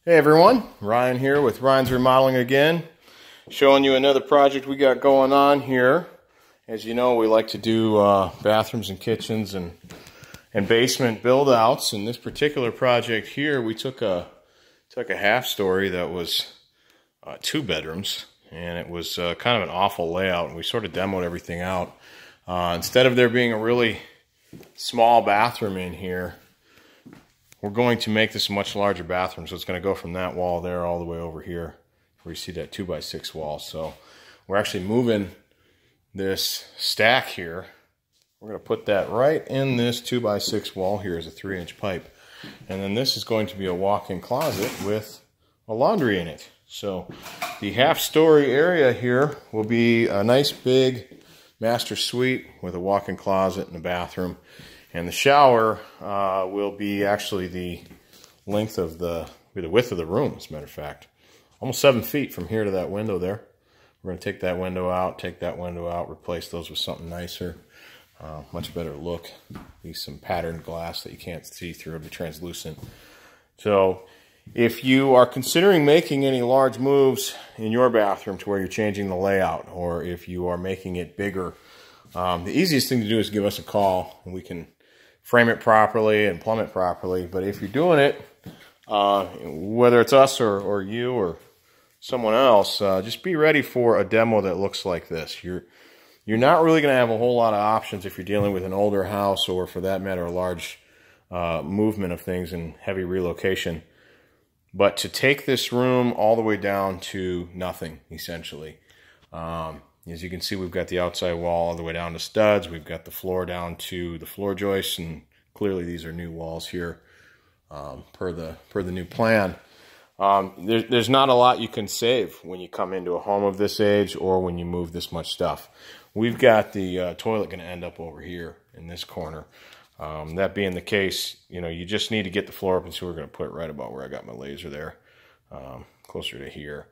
Hey everyone, Ryan here with Ryan's Remodeling again, showing you another project we got going on here. As you know, we like to do bathrooms and kitchens and basement build outs. In this particular project here, we took a half story that was 2 bedrooms, and it was kind of an awful layout, and we sort of demoed everything out. Instead of there being a really small bathroom in here, we're going to make this a much larger bathroom, so it's going to go from that wall there all the way over here where you see that 2x6 wall. So we're actually moving this stack here. We're going to put that right in this 2x6 wall here as a 3-inch pipe. And then this is going to be a walk-in closet with a laundry in it. So the half-story area here will be a nice big master suite with a walk-in closet and a bathroom. And the shower will be actually the width of the room, as a matter of fact. Almost 7 feet from here to that window there. We're going to take that window out, replace those with something nicer. Much better look. Use some patterned glass that you can't see through, it'll be translucent. So if you are considering making any large moves in your bathroom to where you're changing the layout, or if you are making it bigger, the easiest thing to do is give us a call and we can frame it properly and plumb it properly. But if you're doing it, whether it's us or you or someone else, just be ready for a demo that looks like this. You're not really going to have a whole lot of options if you're dealing with an older house, or for that matter, a large movement of things and heavy relocation. But to take this room all the way down to nothing, essentially. As you can see, we've got the outside wall all the way down to studs. We've got the floor down to the floor joists, and clearly these are new walls here per the new plan. There's not a lot you can save when you come into a home of this age or when you move this much stuff. We've got the toilet going to end up over here in this corner. That being the case, you just need to get the floor up, and so we're going to put it right about where I got my laser there, closer to here.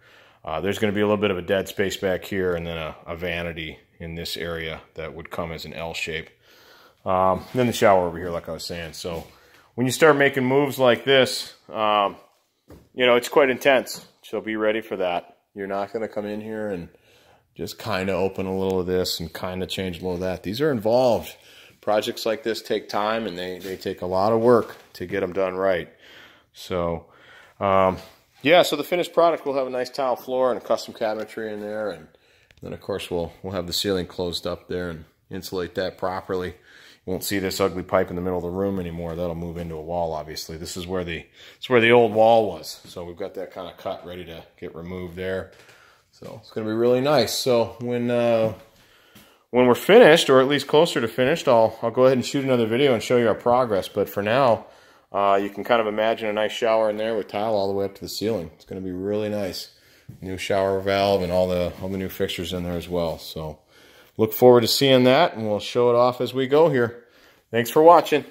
There's going to be a little bit of a dead space back here, and then a vanity in this area that would come as an L shape. Then the shower over here, like I was saying. So when you start making moves like this, it's quite intense. So be ready for that. You're not going to come in here and just kind of open a little of this and kind of change a little of that. These are involved. Projects like this take time, and they take a lot of work to get them done right. So, yeah, so the finished product will have a nice tile floor and a custom cabinetry in there, and then of course we'll have the ceiling closed up there and insulate that properly. You won't see this ugly pipe in the middle of the room anymore. That'll move into a wall, obviously. This is where the old wall was. So we've got that kind of cut ready to get removed there. So it's going to be really nice. So when we're finished, or at least closer to finished, I'll go ahead and shoot another video and show you our progress. But for now, you can kind of imagine a nice shower in there with tile all the way up to the ceiling. It's going to be really nice. New shower valve and all the new fixtures in there as well. So look forward to seeing that, and we'll show it off as we go here. Thanks for watching.